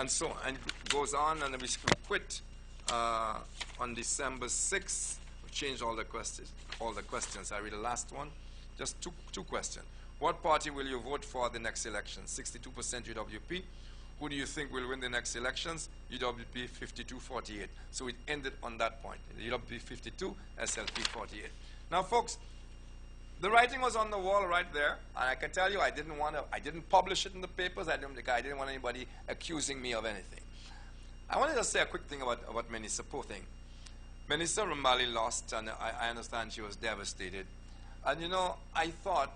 And so, and it goes on, and we quit on December 6th. We changed all the questions. I read the last one. Just two questions. What party will you vote for the next election? 62% UWP. Who do you think will win the next elections? UWP 52-48. So it ended on that point. UWP 52, SLP 48. Now, folks, the writing was on the wall right there, and I can tell you I didn't publish it in the papers. I didn't want anybody accusing me of anything. I wanted to say a quick thing about Menisa. Poor thing. Menisa Rumbali lost, and I understand she was devastated. And you know, I thought,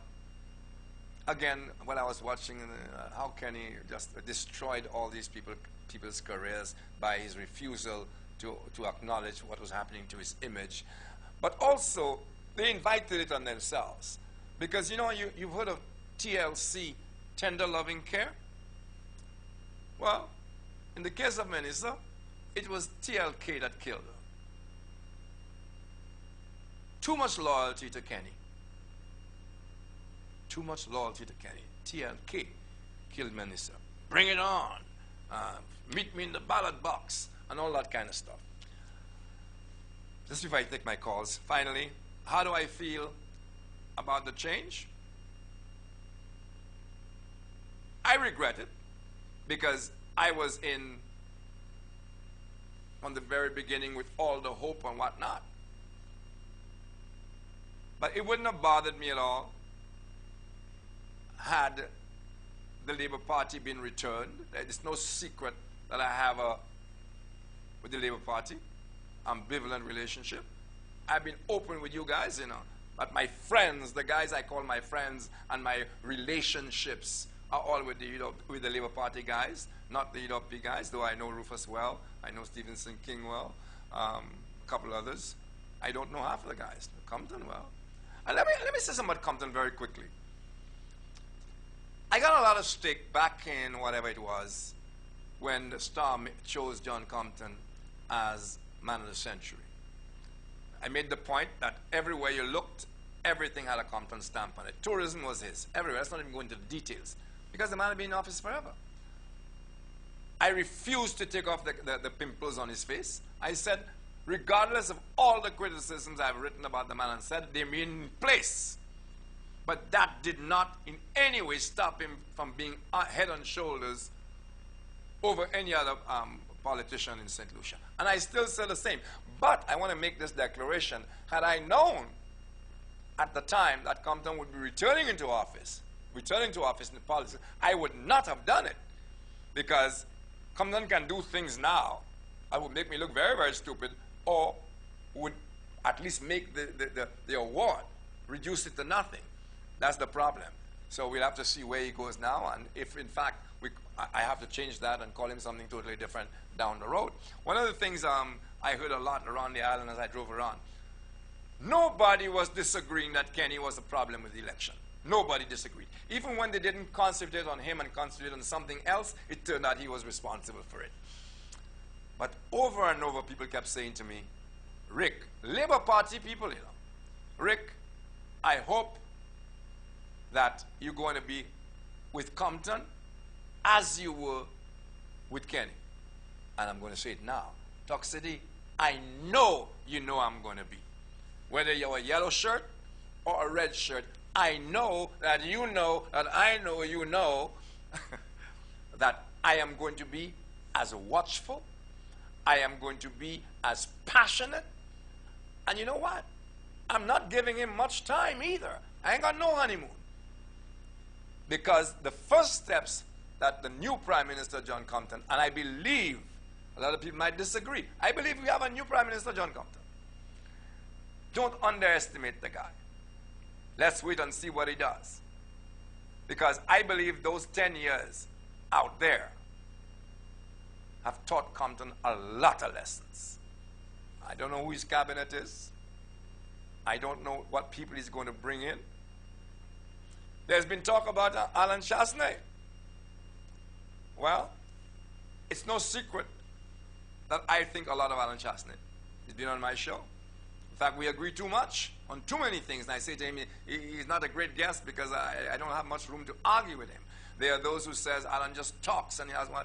again, when I was watching how Kenny just destroyed all these people's careers by his refusal to acknowledge what was happening to his image. But also, they invited it on themselves. Because, you know, you've heard of TLC, tender loving care? Well, in the case of Menisa, it was TLK that killed her. Too much loyalty to Kenny. Too much loyalty to Kenny. TLK killed Menisa. Bring it on. Meet me in the ballot box and all that kind of stuff. Just before I take my calls, finally, how do I feel about the change? I regret it because I was in from the very beginning with all the hope and whatnot. But it wouldn't have bothered me at all had the Labour Party been returned. It's no secret that I have with the Labour Party, ambivalent relationship. I've been open with you guys, you know. But my friends, the guys I call my friends, and my relationships are all with the Labour Party guys, not the UWP guys, though I know Rufus well, I know Stevenson King well, a couple others. I don't know half of the guys. Compton well. And let me say something about Compton very quickly. I got a lot of stick back in whatever it was when the Star chose John Compton as Man of the Century. I made the point that everywhere you looked, everything had a Compton stamp on it. Tourism was his. Everywhere. Let's not even go into the details. Because the man had been in office forever. I refused to take off the pimples on his face. I said, regardless of all the criticisms I've written about the man and said, they remain in place. But that did not in any way stop him from being head and shoulders over any other politician in St. Lucia. And I still say the same. But I want to make this declaration. Had I known at the time that Compton would be returning to office in the politics, I would not have done it. Because Compton can do things now that would make me look very, very stupid, or would at least make the award, reduce it to nothing. That's the problem. So we'll have to see where he goes now, and if in fact I have to change that and call him something totally different down the road. One of the things I heard a lot around the island as I drove around, nobody was disagreeing that Kenny was a problem with the election. Nobody disagreed. Even when they didn't concentrate on him and concentrate on something else, it turned out he was responsible for it. But over and over, people kept saying to me, Rick, Labour Party people, you know, Rick, I hope that you're going to be with Compton as you were with Kenny. And I'm going to say it now. Toxicity, I know you know I'm going to be. Whether you're a yellow shirt or a red shirt, I know that you know that I know you know that I am going to be as watchful. I am going to be as passionate. And you know what? I'm not giving him much time either. I ain't got no honeymoon. Because the first steps that the new Prime Minister, John Compton, and I believe, a lot of people might disagree, I believe we have a new Prime Minister, John Compton. Don't underestimate the guy. Let's wait and see what he does. Because I believe those 10 years out there have taught Compton a lot of lessons. I don't know who his cabinet is. I don't know what people he's going to bring in. There's been talk about Alan Chasney. Well, it's no secret that I think a lot of Alan Chasney. He's been on my show. In fact, we agree too much on too many things. And I say to him, he's not a great guest because I don't have much room to argue with him. There are those who says Alan just talks and he has one.